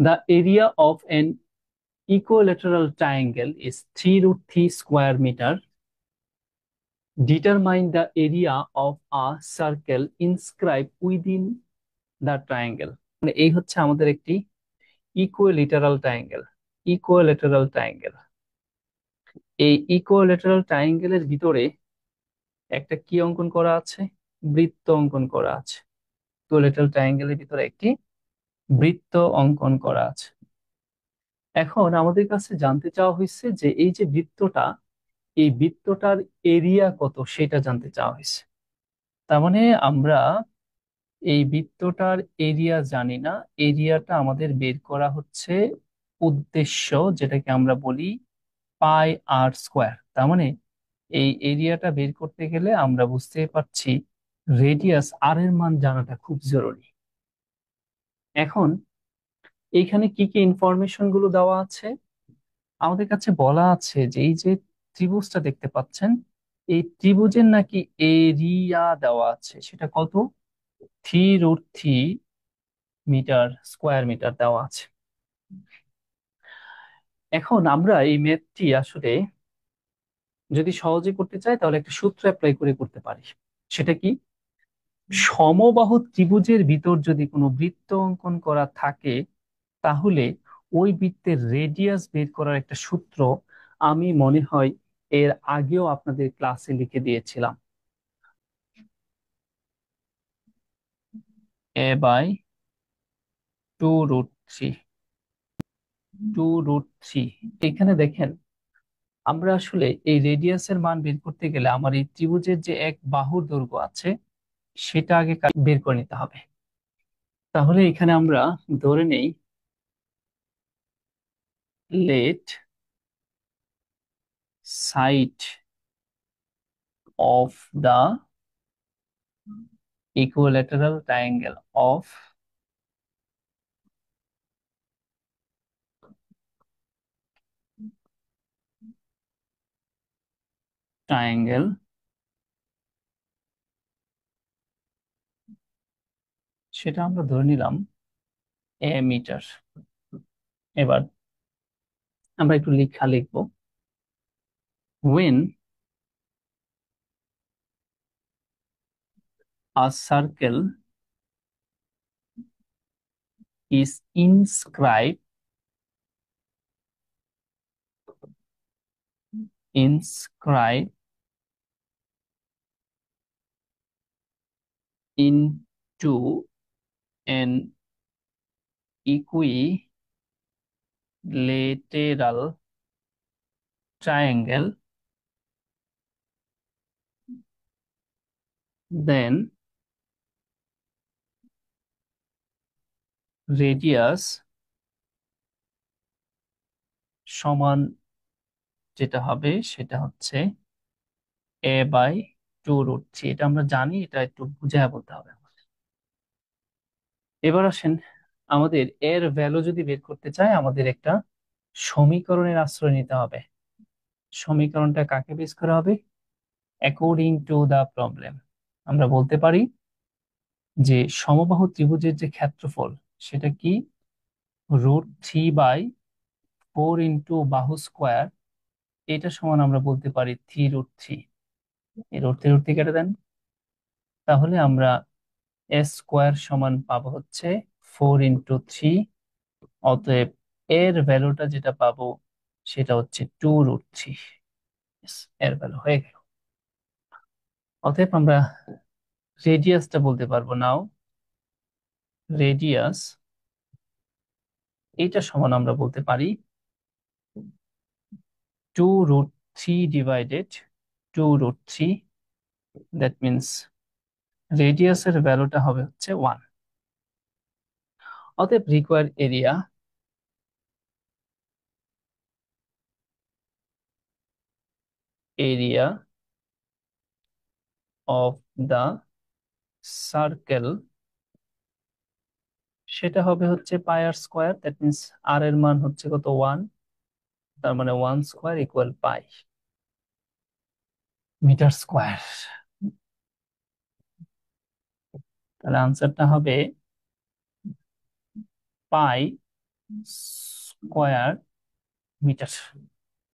The area of an equilateral triangle is 3 root 3 square meter. Determine the area of a circle inscribed within the triangle. মানে এই হচ্ছে আমাদের একটি equilateral triangle. Equilateral triangle, এই equilateral ট্রায়াঙ্গেলের ভিতরে একটা কি অঙ্কন করা আছে? বৃত্ত অঙ্কন করা আছে। ইকুইলেটারাল ট্রায়াঙ্গেলের ভিতরে একটি বৃত্ত অঙ্কন করা আছে। এখন আমাদের কাছে জানতে চাওয়া হয়েছে যে এই যে বৃত্তটা, এই বৃত্তটার এরিয়া কত সেটা জানতে চাওয়া হয়েছে। তার মানে আমরা এই বৃত্তটার এরিয়া জানি না, এরিয়াটা আমাদের বের করা হচ্ছে উদ্দেশ্য, যেটাকে আমরা বলি পাই আর স্কোয়ার। তার মানে এই এরিয়াটা বের করতে গেলে আমরা বুঝতে পারছি রেডিয়াস আর এর মান জানাটা খুব জরুরি। এখন এইখানে কি কি ইনফরমেশন গুলো দেওয়া আছে? আমাদের কাছে বলা আছে যে এই যে ত্রিভুজটা দেখতে পাচ্ছেন, এই ত্রিভুজের নাকি এরিয়া দেওয়া আছে, সেটা কত? 3√3 স্কোয়ার মিটার দেওয়া আছে। এখন আমরা এই ম্যাথটি আসলে যদি সহজে করতে চাই তাহলে একটা সূত্র অ্যাপ্লাই করে করতে পারি। সেটা কি? সমবাহু ত্রিভুজের ভিতর যদি কোনো বৃত্ত অঙ্কন করা থাকে, তাহলে ওই বৃত্তের রেডিয়াস বের করার একটা সূত্র আমি মনে হয় এর আগেও আপনাদের ক্লাসে লিখে দিয়েছিলাম। a/2√3। 2√3, এখানে দেখেন আমরা আসলে এই রেডিয়াসের মান বের করতে গেলে আমার এই ত্রিভুজের যে এক বাহুর দৈর্ঘ্য আছে সেটা আগে বের করে নিতে হবে। তাহলে এখানে আমরা ধরে নেই let side of the equilateral triangle of triangle, সেটা আমরা ধরে নিলাম মিটার। এবার আমরা একটু লেখা লিখবো। when a circle is inscribed into an equilateral triangle, then radius সমান যেটা হবে সেটা হচ্ছে a/2√3। এটা আমরা জানি, এটা একটু বুঝায় বলতে হবে। এবার আসেন, আমাদের এর ভ্যালু যদি বের করতে চাই আমাদের একটা সমীকরণের আশ্রয় নিতে হবে। সমীকরণটা কাকে বেস করা হবে? অ্যাকর্ডিং টু দা প্রবলেম আমরা বলতে পারি যে সমবাহু ত্রিভুজের যে ক্ষেত্রফল সেটা কি? √3/4 ইন্টু বাহু স্কোয়ার, এটা সমান আমরা বলতে পারি 3√3। এই √3 কেটে দেন, তাহলে আমরা এস স্কোয়ার সমান পাবো হচ্ছে 4 × 3। অতএব এর ভ্যালুটা যেটা পাবো সেটা হচ্ছে 2√3। এর ভ্যালু হয়ে গেল। অতএব আমরা রেডিয়াসটা বলতে পারবো নাও। রেডিয়াস এটা সমান আমরা বলতে পারি 2√3/2√3। দ্যাট মিনস রেডিয়াসের ভ্যালুটা হবে হচ্ছে 1। অতএব required area of the circle সেটা হবে হচ্ছে পাই আর স্কোয়ার। দ্যাট মিনস আর এর মান হচ্ছে কত? 1। তার মানে 1 square equal pi metre square. তাহলে আনসারটা হবে পাই স্কোয়ার মিটার।